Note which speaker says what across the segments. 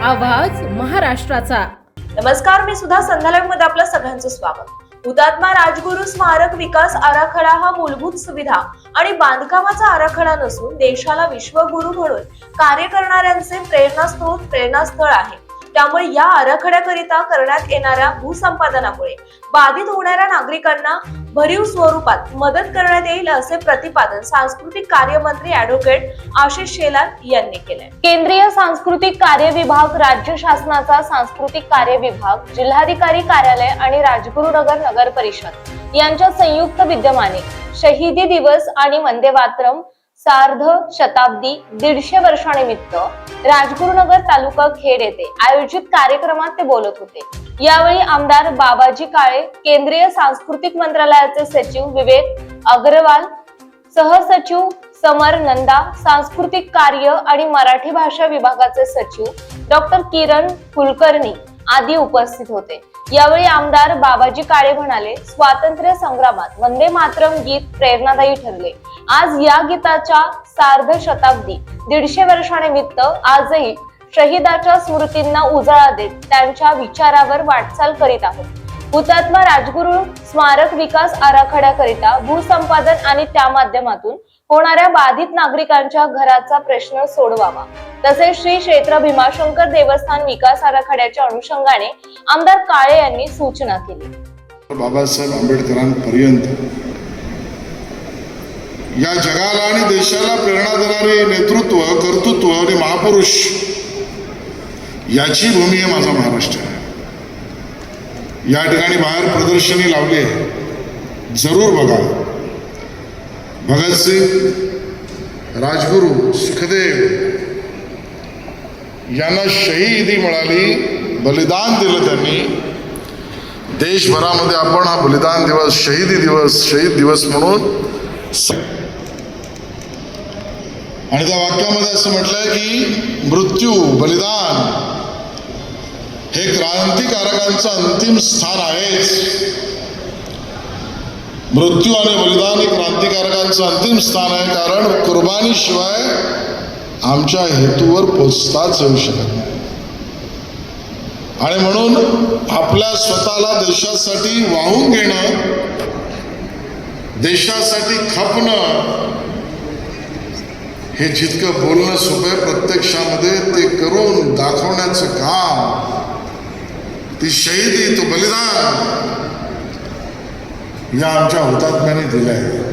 Speaker 1: आवाज महाराष्ट्राचा।
Speaker 2: नमस्कार, मी सुद्धा संध्याकाळ मध्ये आपलं सगळ्यांचं स्वागत। हुतात्मा राजगुरू स्मारक विकास आराखडा हा मूलभूत सुविधा आणि बांधकामाचा आराखडा नसून देशाला विश्वगुरू म्हणून कार्य करणाऱ्यांचे प्रेरणास्थळ आहे। त्यामुळे या आराखड्याकरिता करण्यात येणाऱ्या भूसंपादनामुळे बाधित होणाऱ्या नागरिकांना भरीव स्वरूपात मदत करण्यात येईल असे प्रतिपादन सांस्कृतिक कार्य मंत्री ॲडव्होकेट आशिष शेलार यांनी केले। केंद्रीय सांस्कृतिक कार्य विभाग, राज्य शासनाचा सांस्कृतिक कार्य विभाग, जिल्हाधिकारी कार्यालय आणि राजगुरुनगर नगर परिषद यांच्या संयुक्त विद्यमाने शहीदी दिवस आणि वंदे मातरम सार्ध शताब्दी 150 वर्षानिमित्त राजगुरुनगर तालुका खेड येथे आयोजित कार्यक्रमात ते बोलत होते। यावेळी आमदार बाबाजी काळे, केंद्रीय सांस्कृतिक मंत्रालयाचे सचिव विवेक अग्रवाल, सहसचिव समर नंदा, सांस्कृतिक कार्य आणि मराठी भाषा विभागाचे सचिव डॉक्टर किरण कुलकर्णी आदी उपस्थित होते। यावेळी आमदार बाबाजी काळे म्हणाले, स्वातंत्र्य संग्रामात वंदे मातरम गीत प्रेरणादायी ठरले। आज या गीताच्या सार्ध शताब्दी 150 वर्षानिमित्त आजही शहीदाच्या स्मृतींना उजाळा देत त्यांच्या विचारावर वाटचाल करीत आहोत। हुतात्मा राजगुरू स्मारक विकास आराखड्याकरिता भूसंपादन आणि त्या माध्यमातून होणाऱ्या बाधित नागरिकांच्या घराचा प्रश्न सोडवावा। तसेच श्री क्षेत्र भीमाशंकर देवस्थान विकास आराखड्याच्या अनुषंगाने आमदार काळे यांनी सूचना केली।
Speaker 3: बाबासाहेब आंबेडकरांपर्यंत या जगाला आणि देशाला प्रेरणा देणारे नेतृत्व, कर्तृत्व आणि महापुरुष याची भूमी आहे माझा महाराष्ट्र। या ठिकाणी बाहेर प्रदर्शनी लावली आहे, जरूर बघा। भगतसिंग, राजगुरू, सुखदेव यांना शहीदी मिळाली, बलिदान दिलं त्यांनी। देशभरामध्ये आपण हा बलिदान दिवस, शहीदी दिवस, शहीद दिवस म्हणून, आणि त्या वाक्यामध्ये असं म्हटलंय की मृत्यू, बलिदान हे क्रांतिकारकांचं अंतिम स्थान आहेच। मृत्यू आणि बलिदान हे क्रांतिकारकांचं अंतिम स्थान आहे, कारण कुर्बानीशिवाय आमच्या हेतूवर पोचताच येऊ शकत नाही। आणि म्हणून आपल्या स्वतःला देशासाठी वाहून घेणं, देशासाठी खपणं, हे जितकं बोलणं सोपं आहे, प्रत्यक्षामध्ये ते करून दाखवण्याचं काम, ती शहीदी, तो बलिदान या आमच्या हुतात्म्यांनी दिलं आहे।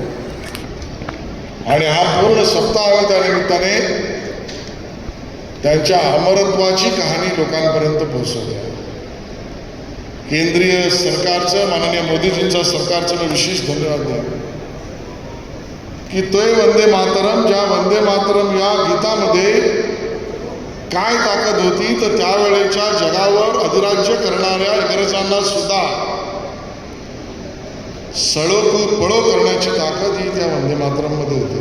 Speaker 3: आणि हा पूर्ण सप्ताह त्या निमित्ताने त्यांच्या अमरत्वाची कहाणी लोकांपर्यंत पोहोचवली आहे। केंद्रीय सरकारचं, माननीय मोदीजींच्या सरकारचं मी विशेष धन्यवाद द्यावे की तोय वंदे मातरम, ज्या वंदे मातरम या गीतामध्ये काय ताकद होती, तर त्यावेळेच्या जगावर अधिराज्य करणाऱ्या इंग्रजांना सुद्धा पळो करण्याची ताकद ही त्या वंदे मातरम मध्ये होती।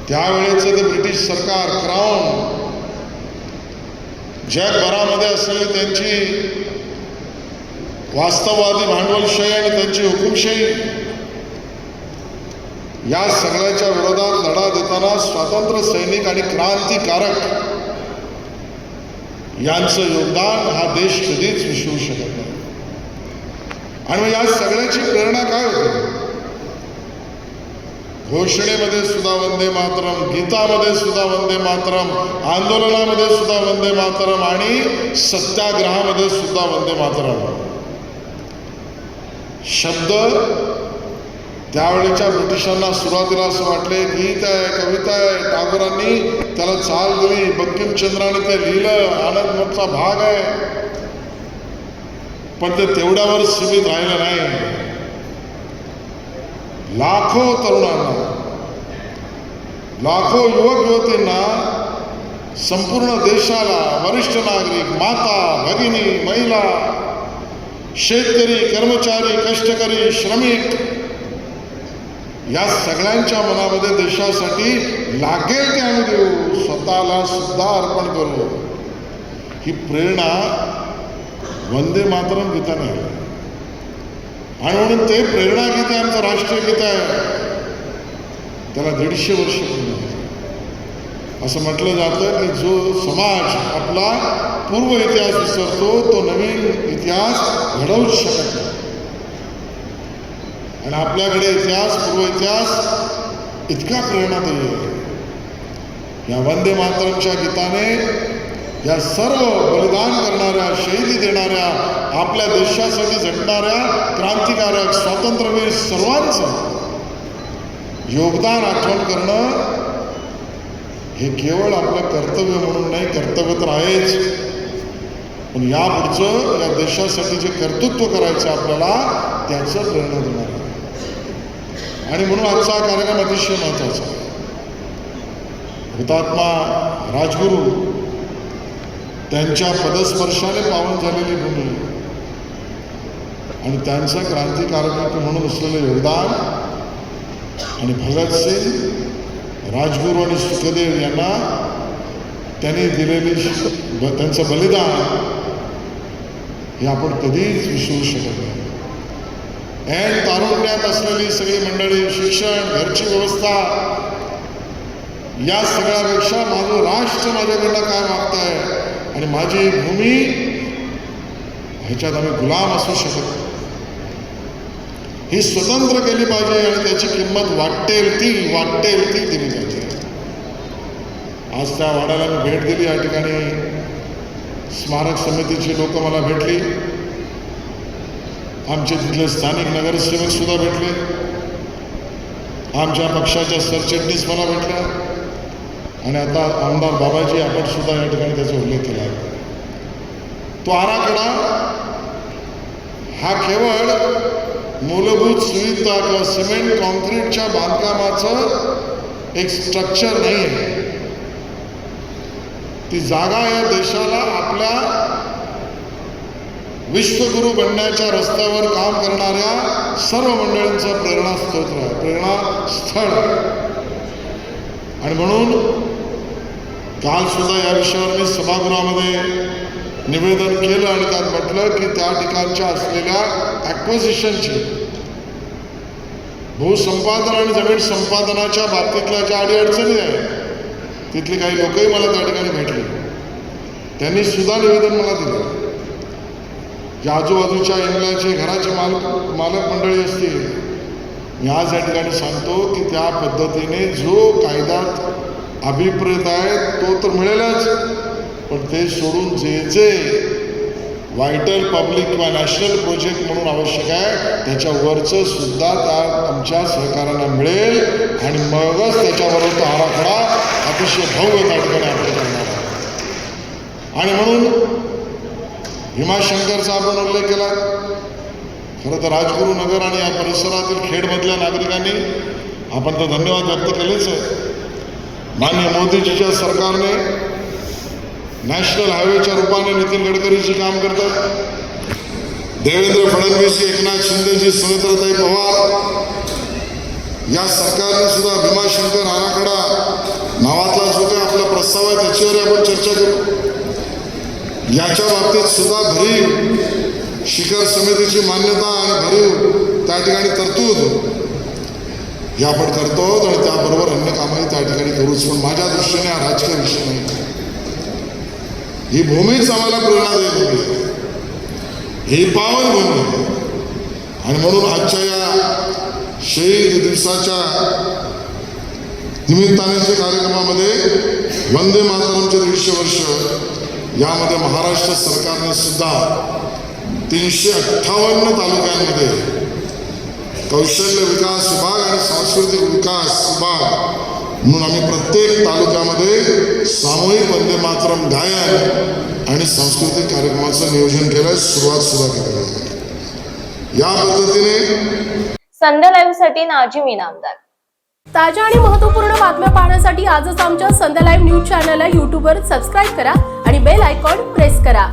Speaker 3: त्यावेळेचं ते ब्रिटिश सरकार, क्राउन, जगभरामध्ये असलेली त्यांची वास्तववादी भांडवलशाही आणि त्यांची हुकुमशाही, या सगळ्याच्या विरोधात लढा देताना स्वातंत्र्य सैनिक आणि क्रांतिकारक यांचं योगदान हा देश कधीच विसरू शकत नाही। आणि या सगळ्याची प्रेरणा काय होती? घोषणेमध्ये सुद्धा वंदे मातरम, गीतामध्ये सुद्धा वंदे मातरम, आंदोलनामध्ये सुद्धा वंदे मातरम आणि सत्याग्रहामध्ये सुद्धा वंदे मातरम शब्द त्यावेळेच्या ब्रिटिशांना सुरुवातीला असं वाटले गीत आहे, कविता आहे, टागोरांनी त्याला चाल दिली, बंकिमचंद्राने ते लिहिलं, आनंदमठचा भाग आहे, पण ते तेवढ्यावर सीमित राहिलं नाही। लाखो तरुणांना, लाखो युवक युवतींना, संपूर्ण देशाला, वरिष्ठ नागरिक, माता, भगिनी, महिला, शेतकरी, कर्मचारी, कष्टकरी, श्रमिक या सगळ्यांच्या मनामध्ये देशासाठी लागेल ते आम्ही देऊ, स्वतःला सुद्धा अर्पण करू, ही प्रेरणा वंदे मातरम गीताने आहे। आणि म्हणून ते प्रेरणा गीत आहे, आमचं राष्ट्रीय गीत आहे, त्याला 150 वर्ष पूर्ण. असं म्हटलं जातं की जो समाज आपला पूर्व इतिहास विसरतो तो नवीन इतिहास घडवूच शकत नाही. आणि आपल्याकडे इतिहास, पूर्व इतिहास इतका प्रेरणादायी आहे. या वंदे मातरमच्या गीताने या सर्व बलिदान करणाऱ्या, शहीदी देणाऱ्या, आपल्या देशासाठी झटणाऱ्या क्रांतिकारक, स्वातंत्र्यवीर सर्वांचं योगदान आठवण करणं हे केवळ आपलं कर्तव्य म्हणून नाही, कर्तव्य तर आहेच, पण यापुढचं या देशासाठी जे कर्तृत्व करायचं आपल्याला त्याचं प्रेरणा देणार आहे. आणि म्हणून आजचा कार्यक्रम अतिशय महत्त्वाचा आहे. हुतात्मा राजगुरू त्यांच्या पदस्पर्शाने पावन झालेली भूमी आणि त्यांचं क्रांतिकारक म्हणून असलेलं योगदान आणि भगतसिंग, राजगुरू आणि सुखदेव यांना त्यांनी दिलेली त्यांचं बलिदान हे आपण कधीच विसरू शकत नाही. ऐन तारुण्यात असलेली सगळी मंडळी, शिक्षण, घरची व्यवस्था या सगळ्यापेक्षा माझं राष्ट्र माझ्याकडनं काय मागतंय आणि माझी भूमी ह्याच्यात आम्ही गुलाम असू शकत नाही. ही स्वतंत्र केली पाहिजे आणि त्याची किंमत वाटेल ती दिली पाहिजे. आज त्या वाड्याला मी भेट दिली. या ठिकाणी स्मारक समितीची लोक मला भेटली, आमचे तिथले स्थानिक नगरसेवक सुद्धा भेटले, आमच्या पक्षाच्या सरचिटणीस मला भेटल्या आणि आता आमदार बाबाजी आपण सुद्धा या ठिकाणी त्याचा उल्लेख केला आहे. तो आराखडा हा केवळ मूलभूत सुविधा किंवा सिमेंट कॉन्क्रीटच्या बांधकामाचं एक स्ट्रक्चर नाही आहे. ती जागा या देशाला आपल्या विश्वगुरू बनण्याच्या रस्त्यावर काम करणाऱ्या सर्व मंडळींचा प्रेरणास्त्रोत आहे, प्रेरणास्थळ. आणि म्हणून काल सुद्धा या विषयावर मी सभागृहामध्ये निवेदन केलं आणि त्यात म्हटलं की त्या ठिकाणच्या असलेल्या ॲक्विजिशनची, भूसंपादन आणि जमीन संपादनाच्या बाबतीतल्या ज्या अडीअडचणी आहेत तिथली काही लोकही मला त्या ठिकाणी भेटले. त्यांनी सुद्धा निवेदन मला दिलं. ज्या आजूबाजूच्या इंगल्याचे घराचे मालक मंडळी असतील, मी आज या ठिकाणी सांगतो की त्या पद्धतीने जो कायद्यात अभिप्रेत आहे तो तर मिळेलच, पण ते सोडून जे व्हायटल पब्लिक किंवा नॅशनल प्रोजेक्ट म्हणून आवश्यक आहे त्याच्यावरचं सुद्धा त्या आमच्या सहकार्याला मिळेल आणि मगच त्याच्याबरोबर तो आराखडा अतिशय भव्य त्या ठिकाणी आपण करणार आहे. आणि म्हणून भीमाशंकरचा आपण उल्लेख केला. खरं तर राजगुरू नगर आणि या परिसरातील खेडमधल्या नागरिकांनी आपण तर धन्यवाद व्यक्त केलेच आहे. माननीय मोदीजीच्या सरकारने नॅशनल हायवेच्या रूपाने नितीन गडकरीजी काम करतात. देवेंद्र फडणवीस, एकनाथ शिंदेजी, सुनेत्राताई पवार या सरकारने सुद्धा भीमाशंकर आराखडा नावातला जो काही आपला प्रस्ताव आहे त्याच्यावर आपण चर्चा करू. याच्या बाबतीत सुद्धा भरीव शिखर समितीची मान्यता आणि भरीव त्या ठिकाणी तरतूद हे आपण करतो आणि त्याबरोबर अन्य कामही त्या ठिकाणी करूच. पण माझ्या दृष्टीने हा राजकीय विषय नाही. ही भूमीच आम्हाला प्रेरणा देत होती, ही पावन भूमी. आणि म्हणून आजच्या या शहीद दिवसाच्या निमित्ताने कार्यक्रमामध्ये वंदे मातरमचे 150 वर्ष यामध्ये महाराष्ट्र सरकारने सुद्धा 358 तालुक्यांमध्ये कौशल्य विकास विभाग आणि सांस्कृतिक विकास विभाग म्हणून आम्ही प्रत्येक तालुक्यामध्ये सामूहिक वंदे मातरम गायन आणि सांस्कृतिक कार्यक्रमाचं नियोजन केलं, सुरुवात सुद्धा केलेली आहे. या पद्धतीने
Speaker 2: संध्या लाईव्ह साठी नाजिम इनामदार.
Speaker 1: ताज्या आणि महत्त्वपूर्ण बातम्या पाहण्यासाठी आजच आमच्या संध्या लाईव्ह न्यूज चॅनलला यूट्यूबवर सबस्क्राईब करा आणि बेल आयकॉन प्रेस करा.